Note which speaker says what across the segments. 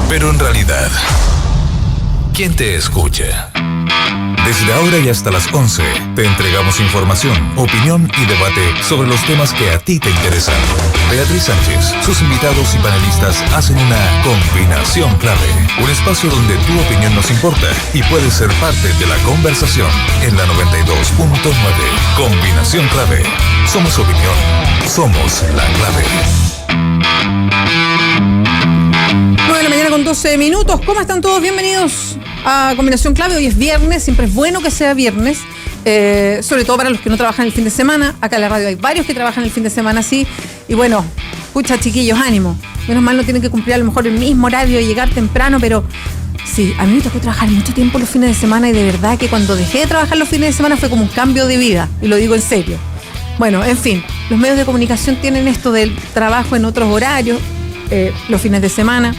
Speaker 1: Pero en realidad, ¿quién te escucha? Desde ahora y hasta las 11, te entregamos información, opinión y debate sobre los temas que a ti te interesan. Beatriz Sánchez, sus invitados y panelistas hacen una combinación clave. Un espacio donde tu opinión nos importa y puedes ser parte de la conversación en la 92.9. Combinación clave. Somos opinión. Somos la clave.
Speaker 2: 9 de la mañana con 12 minutos. ¿Cómo están todos? Bienvenidos a Combinación Clave. Hoy es viernes, siempre es bueno que sea viernes, sobre todo para los que no trabajan el fin de semana. Acá en la radio hay varios que trabajan el fin de semana, sí. Y bueno, escucha, chiquillos, ánimo. Menos mal no tienen que cumplir a lo mejor el mismo horario y llegar temprano, pero sí, a mí me tocó trabajar mucho tiempo los fines de semana y de verdad que cuando dejé de trabajar los fines de semana fue como un cambio de vida, y lo digo en serio. Bueno, en fin, los medios de comunicación tienen esto del trabajo en otros horarios, los fines de semana.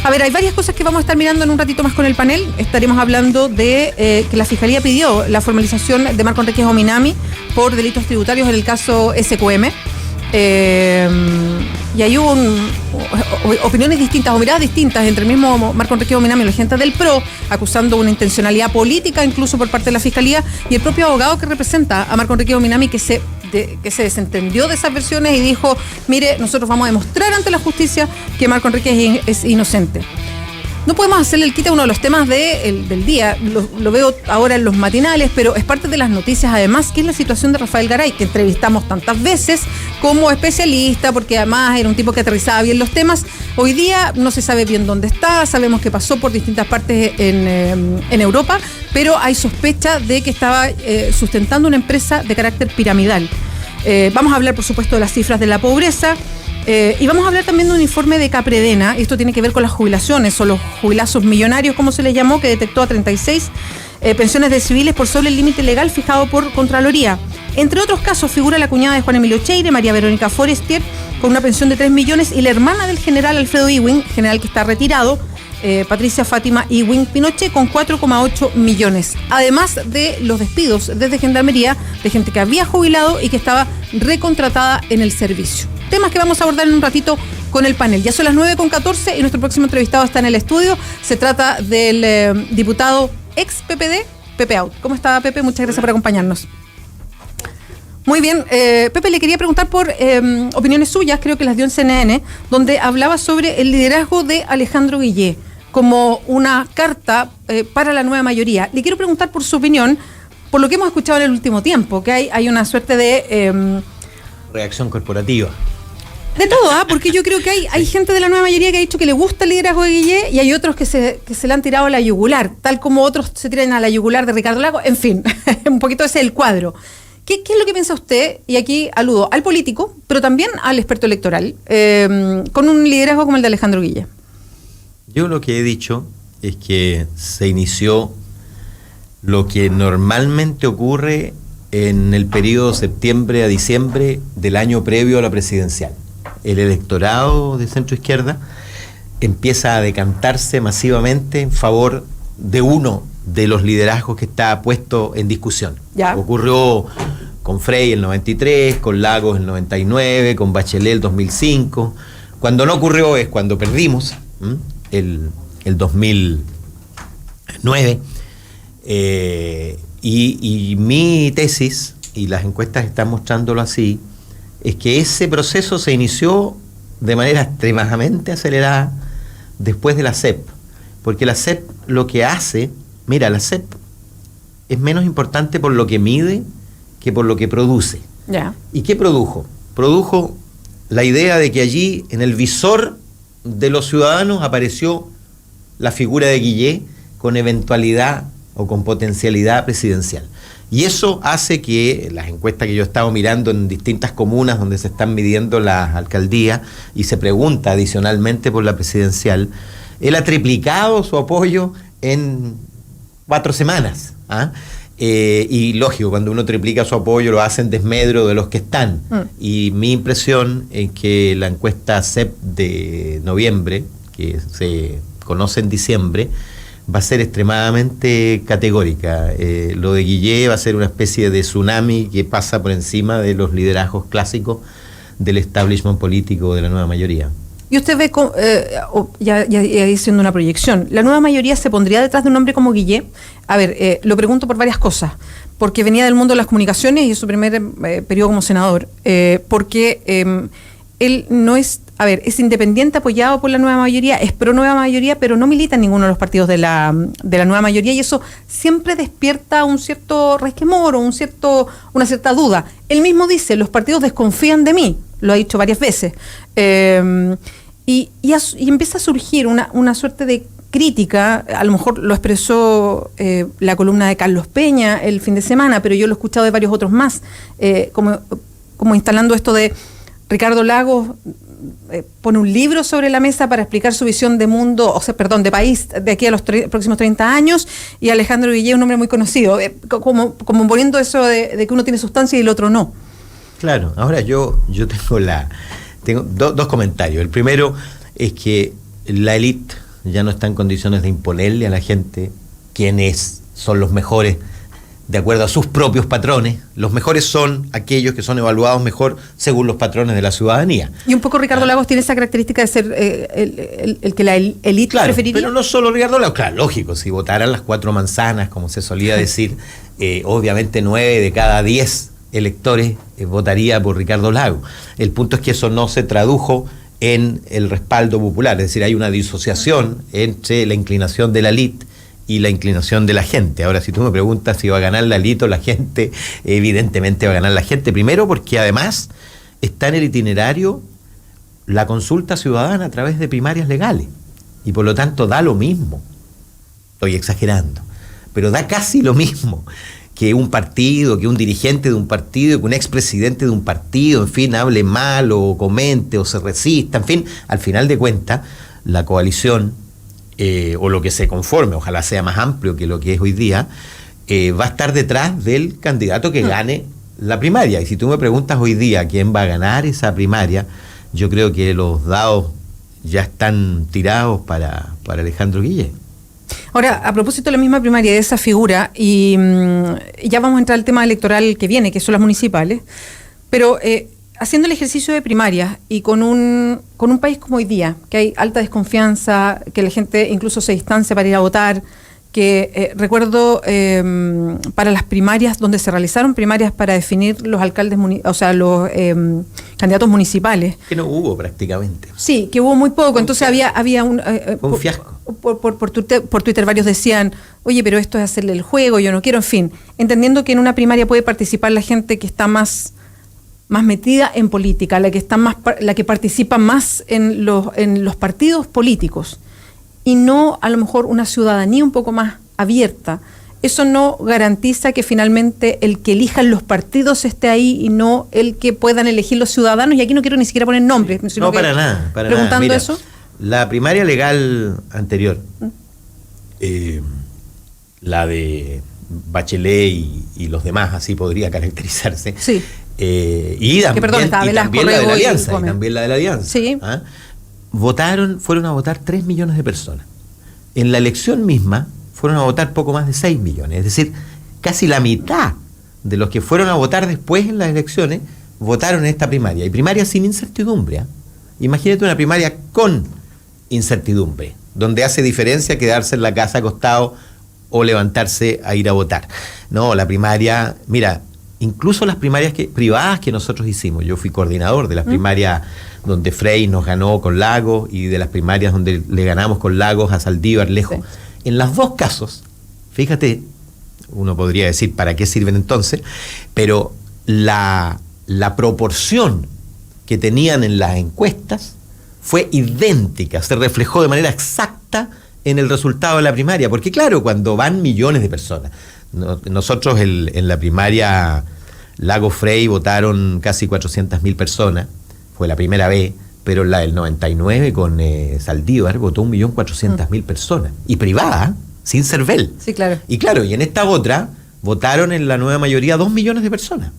Speaker 2: A ver, hay varias cosas que vamos a estar mirando en un ratito más con el panel. Estaremos hablando de que la Fiscalía pidió la formalización de Marco Enríquez Ominami por delitos tributarios en el caso SQM. Y ahí hubo opiniones distintas o miradas distintas entre el mismo Marco Enríquez Ominami y la gente del PRO, acusando una intencionalidad política incluso por parte de la Fiscalía, y el propio abogado que representa a Marco Enríquez Ominami que se desentendió de esas versiones y dijo: mire, nosotros vamos a demostrar ante la justicia que Marco Enríquez es inocente. No podemos hacerle el quite a uno de los temas del día, lo veo ahora en los matinales, pero es parte de las noticias además, que es la situación de Rafael Garay, que entrevistamos tantas veces como especialista, porque además era un tipo que aterrizaba bien los temas. Hoy día no se sabe bien dónde está, sabemos que pasó por distintas partes en Europa, pero hay sospecha de que estaba sustentando una empresa de carácter piramidal. Vamos a hablar, por supuesto, de las cifras de la pobreza. Y vamos a hablar también de un informe de Capredena. Esto tiene que ver con las jubilaciones o los jubilazos millonarios, como se les llamó, que detectó a 36 pensiones de civiles por sobre el límite legal fijado por Contraloría. Entre otros casos figura la cuñada de Juan Emilio Cheire, María Verónica Forestier, con una pensión de 3 millones, y la hermana del general Alfredo Ewing, general que está retirado, Patricia Fátima Ewing Pinochet, con 4,8 millones. Además de los despidos desde Gendarmería de gente que había jubilado y que estaba recontratada en el servicio. Temas que vamos a abordar en un ratito con el panel. Ya son las 9:14 y nuestro próximo entrevistado está en el estudio. Se trata del diputado ex PPD, Pepe Out. ¿Cómo está, Pepe? Muchas gracias por acompañarnos. Muy bien, Pepe, le quería preguntar por opiniones suyas, creo que las dio en CNN, donde hablaba sobre el liderazgo de Alejandro Guillé como una carta para la nueva mayoría. Le quiero preguntar por su opinión, por lo que hemos escuchado en el último tiempo, que hay una suerte de
Speaker 3: reacción corporativa.
Speaker 2: De todo, porque yo creo que hay gente de la nueva mayoría que ha dicho que le gusta el liderazgo de Guillé, y hay otros que se le han tirado a la yugular, tal como otros se tiran a la yugular de Ricardo Lagos. En fin, un poquito ese es el cuadro. ¿Qué es lo que piensa usted? Y aquí aludo al político, pero también al experto electoral, con un liderazgo como el de Alejandro Guillé.
Speaker 3: Yo lo que he dicho es que se inició lo que normalmente ocurre en el periodo septiembre a diciembre del año previo a la presidencial. El electorado de centro izquierda empieza a decantarse masivamente en favor de uno de los liderazgos que está puesto en discusión.
Speaker 2: ¿Ya?
Speaker 3: Ocurrió con Frey el 93, con Lagos el 99, con Bachelet el 2005. Cuando no ocurrió es cuando perdimos el 2009. Y mi tesis, y las encuestas están mostrándolo así, es que ese proceso se inició de manera extremadamente acelerada después de la CEP. Porque la CEP lo que hace, mira, la CEP es menos importante por lo que mide que por lo que produce.
Speaker 2: Yeah.
Speaker 3: ¿Y qué produjo? Produjo la idea de que allí, en el visor de los ciudadanos, apareció la figura de Guillé con eventualidad o con potencialidad presidencial. Y eso hace que las encuestas que yo he estado mirando en distintas comunas donde se están midiendo las alcaldías y se pregunta adicionalmente por la presidencial, él ha triplicado su apoyo en 4 semanas. Y lógico, cuando uno triplica su apoyo lo hace en desmedro de los que están. Y mi impresión es que la encuesta CEP de noviembre, que se conoce en diciembre, va a ser extremadamente categórica. Lo de Guillé va a ser una especie de tsunami que pasa por encima de los liderazgos clásicos del establishment político de la nueva mayoría.
Speaker 2: Y usted ve, ya diciendo una proyección, ¿la nueva mayoría se pondría detrás de un hombre como Guillé? A ver, lo pregunto por varias cosas. Porque venía del mundo de las comunicaciones y es su primer periodo como senador. Porque él no es, es independiente, apoyado por la nueva mayoría, es pro nueva mayoría, pero no milita en ninguno de los partidos de la nueva mayoría, y eso siempre despierta un cierto resquemor o una cierta duda. Él mismo dice, los partidos desconfían de mí, lo ha dicho varias veces. Y empieza a surgir una suerte de crítica, a lo mejor lo expresó la columna de Carlos Peña el fin de semana, pero yo lo he escuchado de varios otros más, como instalando esto de Ricardo Lagos pone un libro sobre la mesa para explicar su visión de mundo, de país de aquí a los próximos 30 años, y Alejandro Guillé, un hombre muy conocido, como poniendo eso de que uno tiene sustancia y el otro no.
Speaker 3: Claro, ahora yo tengo dos comentarios. El primero es que la élite ya no está en condiciones de imponerle a la gente quiénes son los mejores de acuerdo a sus propios patrones. Los mejores son aquellos que son evaluados mejor según los patrones de la ciudadanía.
Speaker 2: Y un poco Ricardo Lagos tiene esa característica de ser el que la élite preferiría.
Speaker 3: Pero no solo Ricardo Lagos, claro, lógico, si votaran las 4 manzanas, como se solía decir, obviamente 9 de cada 10 electores votaría por Ricardo Lagos. El punto es que eso no se tradujo en el respaldo popular, es decir, hay una disociación entre la inclinación de la élite y la inclinación de la gente. Ahora, si tú me preguntas si va a ganar la élite o la gente, evidentemente va a ganar la gente, primero porque además está en el itinerario la consulta ciudadana a través de primarias legales, y por lo tanto da lo mismo, estoy exagerando, pero da casi lo mismo que un partido, que un dirigente de un partido, que un expresidente de un partido, en fin, hable mal o comente o se resista, en fin, al final de cuentas, la coalición o lo que se conforme, ojalá sea más amplio que lo que es hoy día, va a estar detrás del candidato que gane la primaria. Y si tú me preguntas hoy día quién va a ganar esa primaria, yo creo que los dados ya están tirados para Alejandro Guillé.
Speaker 2: Ahora, a propósito de la misma primaria, de esa figura, y ya vamos a entrar al tema electoral que viene, que son las municipales, pero haciendo el ejercicio de primarias y con un país como hoy día, que hay alta desconfianza, que la gente incluso se distancia para ir a votar, que recuerdo para las primarias, donde se realizaron primarias para definir los alcaldes, los candidatos municipales.
Speaker 3: Que no hubo prácticamente.
Speaker 2: Sí, que hubo muy poco, entonces había un
Speaker 3: fiasco.
Speaker 2: Por Twitter varios decían, oye, pero esto es hacerle el juego, yo no quiero, en fin, entendiendo que en una primaria puede participar la gente que está más metida en política, la que participa más en los partidos políticos, y no a lo mejor una ciudadanía un poco más abierta. Eso no garantiza que finalmente el que elijan los partidos esté ahí y no el que puedan elegir los ciudadanos, y aquí no quiero ni siquiera poner nombres.
Speaker 3: No, para nada.
Speaker 2: Preguntando
Speaker 3: Mira,
Speaker 2: eso.
Speaker 3: La primaria legal anterior, la de Bachelet y los demás, así podría caracterizarse.
Speaker 2: Sí.
Speaker 3: Y también la de la Alianza.
Speaker 2: Sí.
Speaker 3: Fueron a votar 3 millones de personas. En la elección misma fueron a votar poco más de 6 millones. Es decir, casi la mitad de los que fueron a votar después en las elecciones votaron en esta primaria. Y primaria sin incertidumbre. Imagínate una primaria con incertidumbre, donde hace diferencia quedarse en la casa acostado o levantarse a ir a votar. No, la primaria, mira, incluso las primarias privadas que nosotros hicimos, yo fui coordinador de las primarias donde Frey nos ganó con Lagos y de las primarias donde le ganamos con Lagos a Saldívar lejos. Sí. En los dos casos, fíjate, uno podría decir para qué sirven entonces, pero la proporción que tenían en las encuestas fue idéntica, se reflejó de manera exacta en el resultado de la primaria, porque claro, cuando van millones de personas, nosotros en la primaria Lagos Frey votaron casi 400.000 personas, fue la primera vez, pero en la del 99 con Saldívar votó 1.400.000 personas, y privada, sin CERVEL.
Speaker 2: Sí, claro.
Speaker 3: Y claro, y en esta otra votaron en la nueva mayoría 2 millones de personas.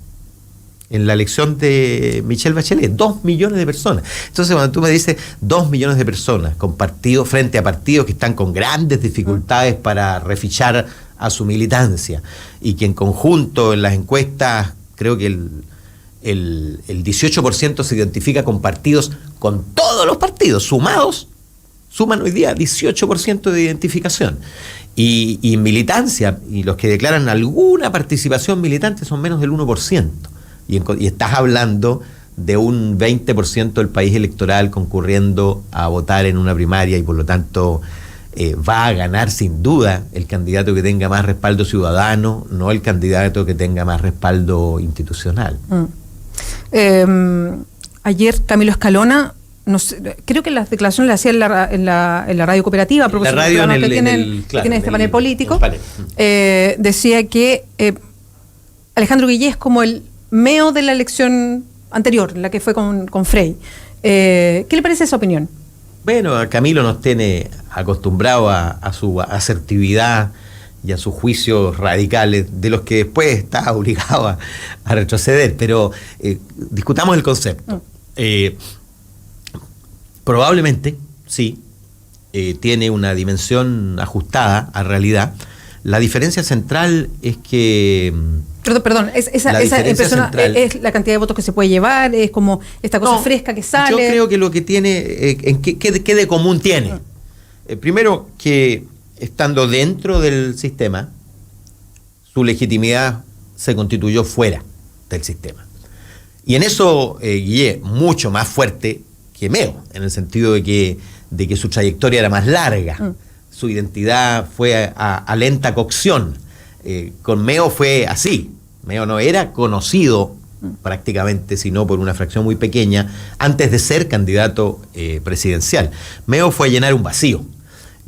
Speaker 3: En la elección de Michelle Bachelet, 2 millones de personas. Entonces, cuando tú me dices 2 millones de personas con partidos frente a partidos que están con grandes dificultades para refichar a su militancia, y que en conjunto en las encuestas creo que el 18% se identifica con partidos con todos los partidos sumados, suman hoy día 18% de identificación. Y militancia, y los que declaran alguna participación militante son menos del 1%. Y estás hablando de un 20% del país electoral concurriendo a votar en una primaria, y por lo tanto va a ganar sin duda el candidato que tenga más respaldo ciudadano, no el candidato que tenga más respaldo institucional.
Speaker 2: Ayer Camilo Escalona, no sé, creo que las declaraciones las hacía en la radio cooperativa,
Speaker 3: la radio en el
Speaker 2: tiene este panel político, decía que Alejandro Guillé es como el meo de la elección anterior, la que fue con Frey. ¿Qué le parece esa opinión?
Speaker 3: Bueno, a Camilo nos tiene acostumbrado a su asertividad y a sus juicios radicales, de los que después está obligado a retroceder, pero discutamos el concepto. Probablemente, sí, tiene una dimensión ajustada a realidad. La diferencia central es que...
Speaker 2: Perdón, esa persona es la cantidad de votos que se puede llevar, es como esta cosa fresca que sale.
Speaker 3: Yo creo que lo que tiene, ¿qué de común tiene? Primero, que estando dentro del sistema, su legitimidad se constituyó fuera del sistema. Y en eso Guillé, mucho más fuerte que Meo, en el sentido de que su trayectoria era más larga, su identidad fue a lenta cocción. Con Meo fue así. Meo no era conocido prácticamente, sino por una fracción muy pequeña, antes de ser candidato presidencial. Meo fue a llenar un vacío.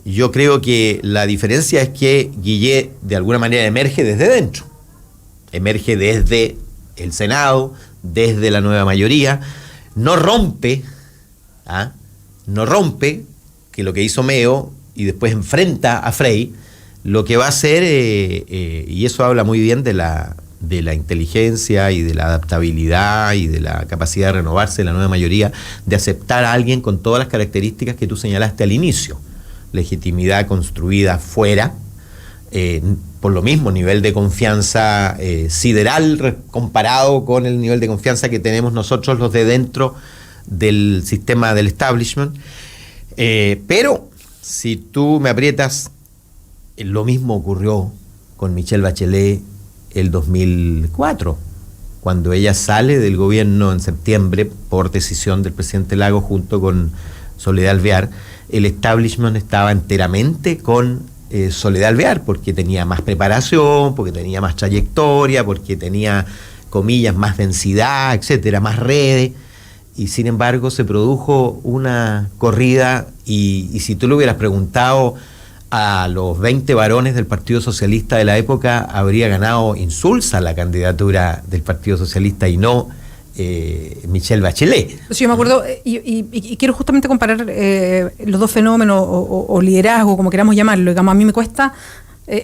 Speaker 3: Yo creo que la diferencia es que Guillé de alguna manera emerge desde dentro. Emerge desde el Senado, desde la nueva mayoría. No rompe, que lo que hizo Meo, y después enfrenta a Frey, lo que va a hacer, y eso habla muy bien de la inteligencia y de la adaptabilidad y de la capacidad de renovarse de la nueva mayoría, de aceptar a alguien con todas las características que tú señalaste al inicio. Legitimidad construida fuera, por lo mismo nivel de confianza sideral comparado con el nivel de confianza que tenemos nosotros los de dentro del sistema del establishment. Pero si tú me aprietas, lo mismo ocurrió con Michelle Bachelet el 2004, cuando ella sale del gobierno en septiembre por decisión del presidente Lagos junto con Soledad Alvear. El establishment estaba enteramente con Soledad Alvear, porque tenía más preparación, porque tenía más trayectoria, porque tenía, comillas, más densidad, etcétera, más redes. Y sin embargo se produjo una corrida, y si tú le hubieras preguntado a los 20 varones del Partido Socialista de la época, habría ganado Insulza la candidatura del Partido Socialista y no Michelle Bachelet.
Speaker 2: Sí, yo me acuerdo, y quiero justamente comparar los dos fenómenos o liderazgo, como queramos llamarlo. Digamos, a mí me cuesta,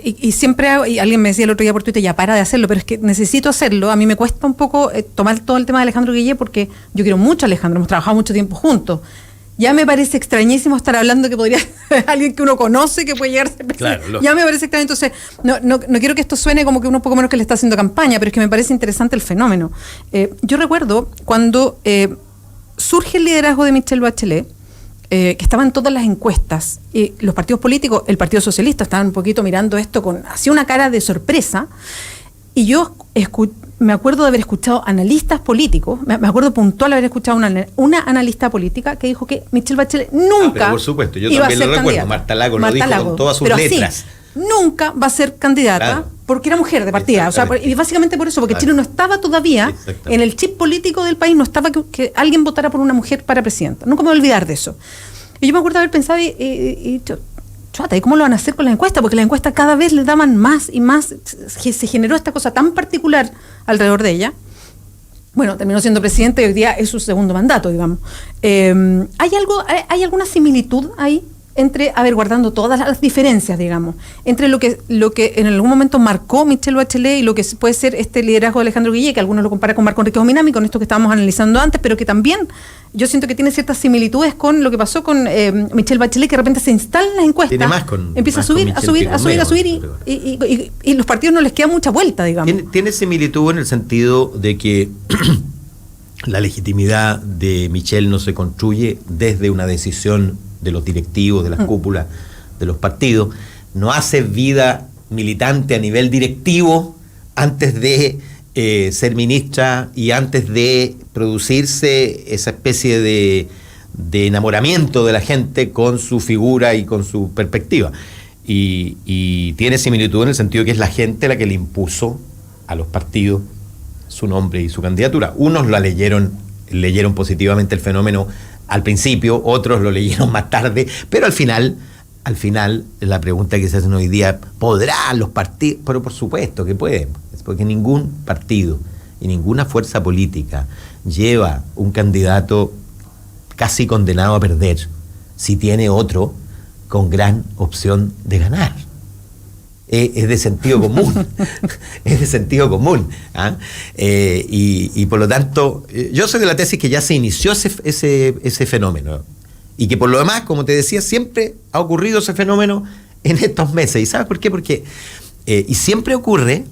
Speaker 2: y siempre hago, y alguien me decía el otro día por Twitter, ya para de hacerlo, pero es que necesito hacerlo. A mí me cuesta un poco tomar todo el tema de Alejandro Guillé, porque yo quiero mucho a Alejandro, hemos trabajado mucho tiempo juntos. Ya me parece extrañísimo estar hablando que podría ser alguien que uno conoce que puede llegar a ser presidente. Claro, ya me parece extraño. Entonces, no quiero que esto suene como que uno un poco menos que le está haciendo campaña, pero es que me parece interesante el fenómeno. Yo recuerdo cuando surge el liderazgo de Michelle Bachelet, que estaba en todas las encuestas, y los partidos políticos, el Partido Socialista, estaban un poquito mirando esto con hacía una cara de sorpresa, y yo me acuerdo de haber escuchado analistas políticos, me acuerdo puntual haber escuchado una analista política que dijo que Michelle Bachelet nunca
Speaker 3: pero por supuesto, yo
Speaker 2: iba
Speaker 3: también
Speaker 2: a ser
Speaker 3: lo recuerdo,
Speaker 2: candidata.
Speaker 3: Marta Lago lo dijo con todas sus letras.
Speaker 2: Nunca va a ser candidata, claro, porque era mujer de partida, o sea, y básicamente por eso, porque Chile no estaba todavía en el chip político del país, no estaba que alguien votara por una mujer para presidenta. Nunca me voy a olvidar de eso. Y yo me acuerdo haber pensado ¿y cómo lo van a hacer con las encuestas? Porque las encuestas cada vez le daban más y más, se generó esta cosa tan particular alrededor de ella. Bueno, terminó siendo presidente y hoy día es su segundo mandato, digamos. ¿Hay alguna similitud ahí entre, guardando todas las diferencias, digamos, entre lo que en algún momento marcó Michelle Bachelet y lo que puede ser este liderazgo de Alejandro Guillé, que algunos lo comparan con Marco Enrique Minami, con esto que estábamos analizando antes, pero que también yo siento que tiene ciertas similitudes con lo que pasó con Michelle Bachelet, que de repente se instala en las encuestas, empieza a subir y los partidos no les queda mucha vuelta, digamos.
Speaker 3: Tiene similitud en el sentido de que la legitimidad de Michel no se construye desde una decisión de los directivos, de las cúpulas de los partidos. No hace vida militante a nivel directivo antes de ser ministra y antes de producirse esa especie de enamoramiento de la gente con su figura y con su perspectiva. Y tiene similitud en el sentido que es la gente la que le impuso a los partidos su nombre y su candidatura. Unos leyeron positivamente el fenómeno al principio, otros lo leyeron más tarde, pero al final la pregunta que se hacen hoy día, ¿podrán los partidos? Pero por supuesto que pueden, porque ningún partido y ninguna fuerza política lleva un candidato casi condenado a perder si tiene otro con gran opción de ganar. Es de sentido común. Es de sentido común. ¿Ah? Y por lo tanto, yo soy de la tesis que ya se inició ese fenómeno. Y que por lo demás, como te decía, siempre ha ocurrido ese fenómeno en estos meses. ¿Y sabes por qué? Porque, y siempre ocurre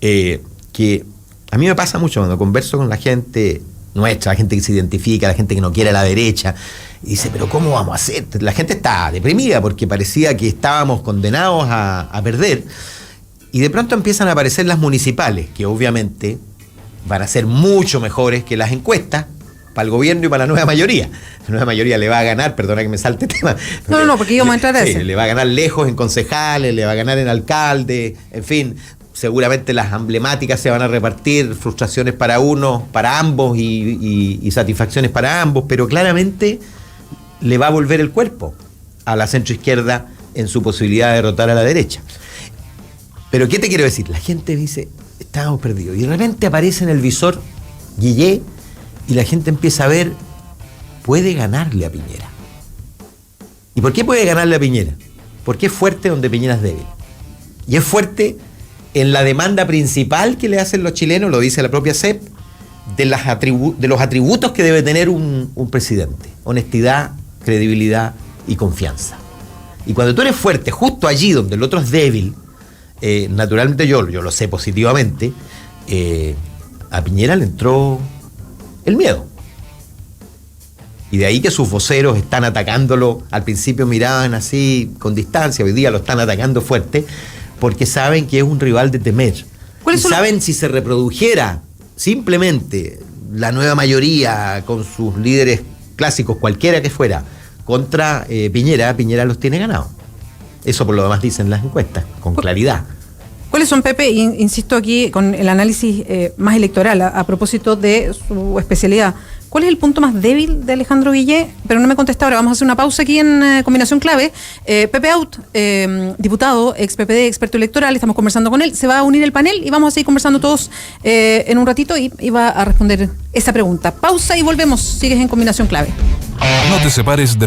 Speaker 3: que a mí me pasa mucho cuando converso con la gente nuestra, la gente que se identifica, la gente que no quiere a la derecha, y dice, pero ¿cómo vamos a hacer? La gente está deprimida porque parecía que estábamos condenados a perder, y de pronto empiezan a aparecer las municipales, que obviamente van a ser mucho mejores que las encuestas para el gobierno y para la nueva mayoría. La nueva mayoría le va a ganar, perdona que me salte el tema.
Speaker 2: No, porque íbamos a entrar a eso.
Speaker 3: Le va a ganar lejos en concejales, le va a ganar en alcalde, en fin. Seguramente las emblemáticas se van a repartir, frustraciones para unos, para ambos y satisfacciones para ambos, pero claramente le va a volver el cuerpo a la centroizquierda en su posibilidad de derrotar a la derecha. Pero ¿qué te quiero decir? La gente dice, estábamos perdidos, y de repente aparece en el visor Guillé y la gente empieza a ver, puede ganarle a Piñera. ¿Y por qué puede ganarle a Piñera? Porque es fuerte donde Piñera es débil. Y es fuerte en la demanda principal que le hacen los chilenos, lo dice la propia CEP, de los atributos que debe tener un presidente: honestidad, credibilidad y confianza. Y cuando tú eres fuerte justo allí donde el otro es débil, naturalmente yo lo sé positivamente, a Piñera le entró el miedo. Y de ahí que sus voceros están atacándolo. Al principio miraban así con distancia, hoy día lo están atacando fuerte, porque saben que es un rival de temer. Y saben, si se reprodujera simplemente la nueva mayoría con sus líderes clásicos, cualquiera que fuera, contra Piñera los tiene ganados. Eso por lo demás dicen las encuestas, con claridad.
Speaker 2: ¿Cuáles son, Pepe? Insisto aquí con el análisis más electoral, a propósito de su especialidad. ¿Cuál es el punto más débil de Alejandro Guillé? Pero no me contesta ahora. Vamos a hacer una pausa aquí en Combinación Clave. Pepe Out, diputado, ex PPD, experto electoral, estamos conversando con él. Se va a unir el panel y vamos a seguir conversando todos en un ratito y va a responder esa pregunta. Pausa y volvemos. Sigues en Combinación Clave.
Speaker 1: No te separes de la